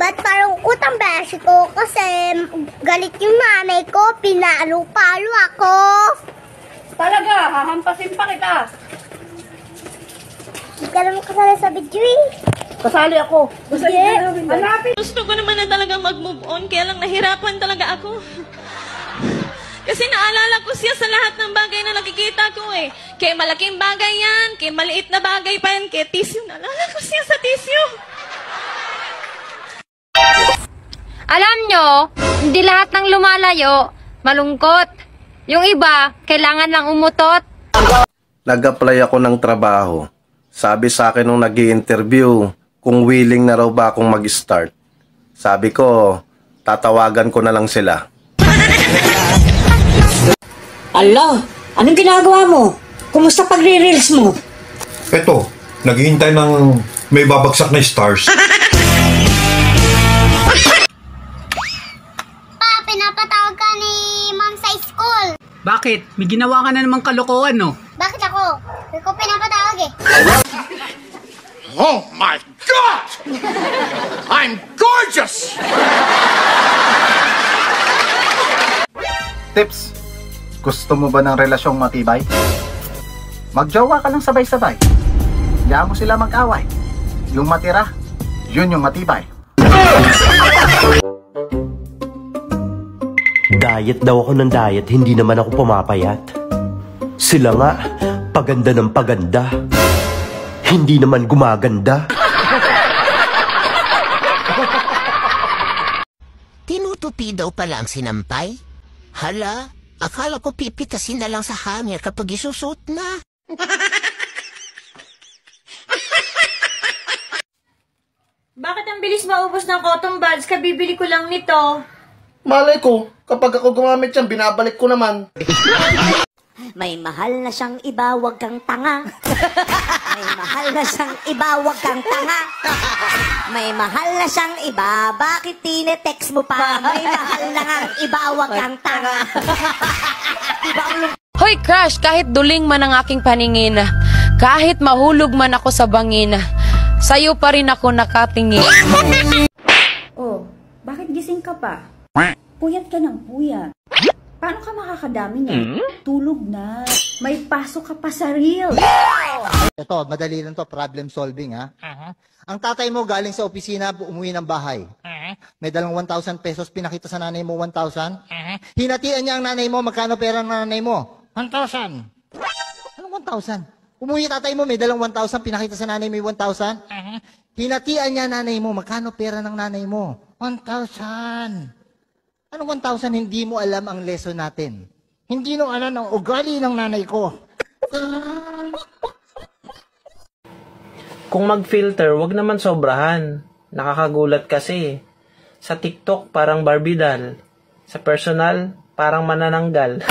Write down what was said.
Ba't parang utang beshi ko? Kasi galit yung nanay ko, pinalo-palo ako. Talaga, hahampasin pa kita. Hindi ka naman kasali sa video eh. Kasali ako. Hanapin. Gusto ko naman na talaga mag-move on, kaya lang nahirapan talaga ako. Kasi naalala ko siya sa lahat ng bagay na nakikita ko eh. Kaya malaking bagay yan, kaya maliit na bagay pa yan, kaya tissue. Naalala ko siya sa tissue. Alam nyo, hindi lahat ng lumalayo, malungkot. Yung iba, kailangan lang umutot. Nag-apply ako ng trabaho. Sabi sa akin nung nag-i-interview kung willing na raw ba akong mag-start. Sabi ko, tatawagan ko na lang sila. Ala, anong ginagawa mo? Kumusta pagre-reels mo? Eto, naghihintay ng may babagsak na stars. Pinapatawag ka ni ma'am sa school. Bakit? May ginawa ka na namang kalokohan, no? Bakit ako? Hindi ko pinapatawag eh. Oh my God! I'm gorgeous! Tips. Gusto mo ba ng relasyong matibay? Magjowa ka lang sabay-sabay. Hayaan mo sila mag-away. Yung matira, yun yung matibay. Diet daw ako ng diet, hindi naman ako pumapayat. Sila nga, paganda ng paganda. Hindi naman gumaganda. Tinutupi daw pala ang sinampay? Hala, akala ko pipitasin na lang sa hanger kapag isusot na. Bakit ang bilis maubos ng cotton buds? Kabibili ko lang nito. Malay ko, kapag ako gumamit yan, binabalik ko naman. May mahal na siyang iba, wag kang tanga. May mahal na siyang iba, wag kang tanga. May mahal na siyang iba, bakit tinetext mo pa? May mahal na ngang iba, wag kang tanga. Hoy crush, kahit duling man ang aking paningin, kahit mahulog man ako sa bangin, sa'yo pa rin ako nakatingin. Oh, bakit gising ka pa? Puyat ka ng puyat. Paano ka makakadami niya? Tulog na. May pasok ka pa sa reel. Ito, madali lang to, problem solving ha. Ang tatay mo galing sa opisina, umuwi ng bahay. May dalang 1,000 pesos, pinakita sa nanay mo 1,000. Hinatian niya ang nanay mo, magkano pera ng nanay mo? 1,000. Anong 1,000? Umuwi tatay mo, may dalang 1,000, pinakita sa nanay mo 1,000. Hinatian niya nanay mo, magkano pera ng nanay mo? 1,000. Anong 1,000? Hindi mo alam ang lesson natin. Hindi mo alam ang ugali ng nanay ko. Kung mag-filter, wag naman sobrahan. Nakakagulat kasi. Sa TikTok, parang Barbie doll. Sa personal, parang manananggal.